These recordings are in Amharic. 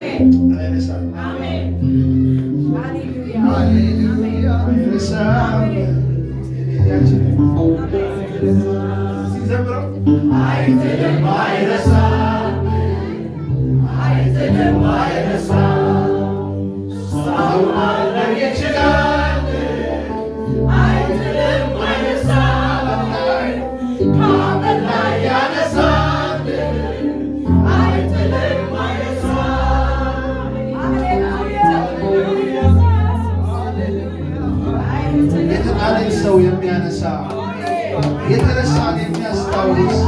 አይረሳም። አሜን ሃሌሉያ ሃሌሉያ አይረሳም። ሲዘምረው አይጥልም አይረሳም አይጥልም አይረሳም ሰው ማድረግ ይችላል አይጥልም አይረሳም ከአመድ ላይ ያነሳል አይጥልም አይረሳም የተጣለን ሰው የሚያነሳ የተረሳን የሚያስታውስ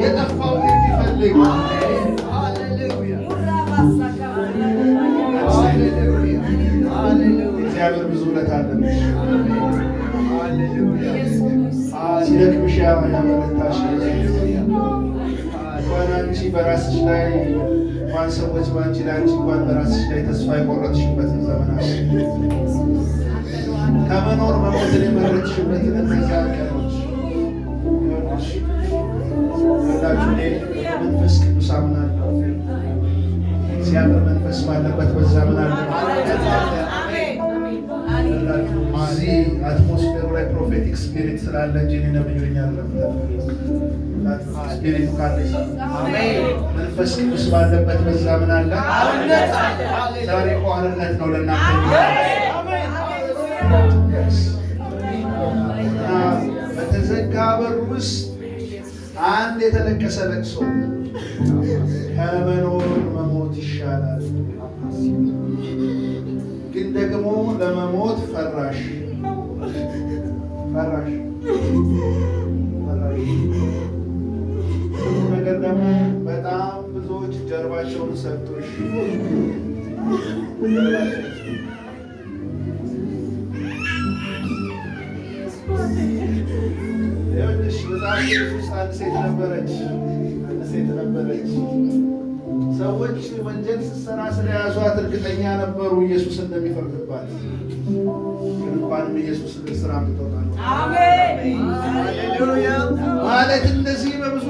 የጠፋውን የሚፈልግ እግዚአብሔር ብዙ ውለታ አለብሽ። ሲደክምሽ ያበረታሽ እንኳን አንቺ በራስሽ ላይ እንኳን ሰዎች በአንቺ ላይ አንቺ እንኳን በራስሽ ላይ ተስፋ የቆረጥሽበትን ዘመን አለ። ከመኖር መሞትን የመረጥሽበትን እነዚያ ቀኖች ሁላችሁ እኔ መንፈስ ቅዱስ አምናለሁ። እግዚአብሔር መንፈስ ባለበት በዛ አምናለሁ። እዚህ አትሞስፌሩ ላይ ፕሮፌቲክ ስፒሪት ስላለ እንጂ እኔ ነብዩኝ አይደለም። ስፒሪቱ ካለ መንፈስ ቅዱስ ባለበት በዛ ምን አለ? ዛሬ ቋርነት ነው ለእናንተ። በተዘጋ በር ውስጥ አንድ የተለቀሰ ለቅሶ ከመኖር መሞት ይሻላል። ግን ደግሞ ለመሞት ፈራሽ ነገር ደግሞ በጣም ብዙዎች ጀርባቸውን ሰጥቶሽ ይኸውልሽ በጣም ውስጥ አንድ ሴት ነበረች። ሰዎች ወንጀል ስትሰራ ስለያዟት እርግጠኛ ነበሩ ኢየሱስ እንደሚፈርድባት። ግን እንኳንም ኢየሱስ ስራ አምጥቶታል። አሜን ሃሌሉያ። ማለት እንደዚህ በብዙ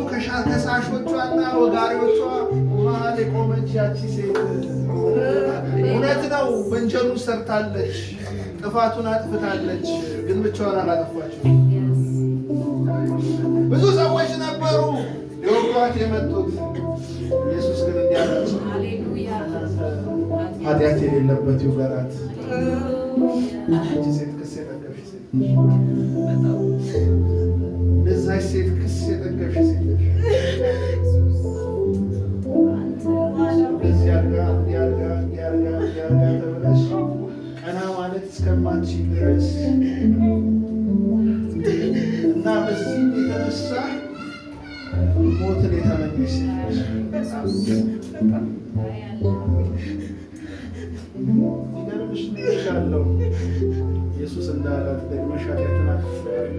ከሳሾቿና ወጋሪዎቿ መሀል የቆመች ያቺ ሴት እውነት ነው ወንጀሉን ሰርታለች፣ ጥፋቱን አጥፍታለች። ግን ብቻዋን አላጠፋችም። ብዙ ሰዎች ነበሩ ሊወጓት የመጡት። ኢየሱስ ግን እንዲያላቸው ኃጢአት የሌለበት ይውገራት። አንቺ ሴት ክስ የጠገብሽ ሴት፣ እነዛች ሴት ክስ የጠገብሽ ሴት እንደዚህ ያርጋ ተብለሽ ቀና ማለት እስከማትችይ ድረስ እና በዚህ የተነሳ ሞትን የተመኘሽ ይገርምሽ ነሻለው ኢየሱስ እንዳላት ደግመሽ ኃጢአትን አትስሪ ያለ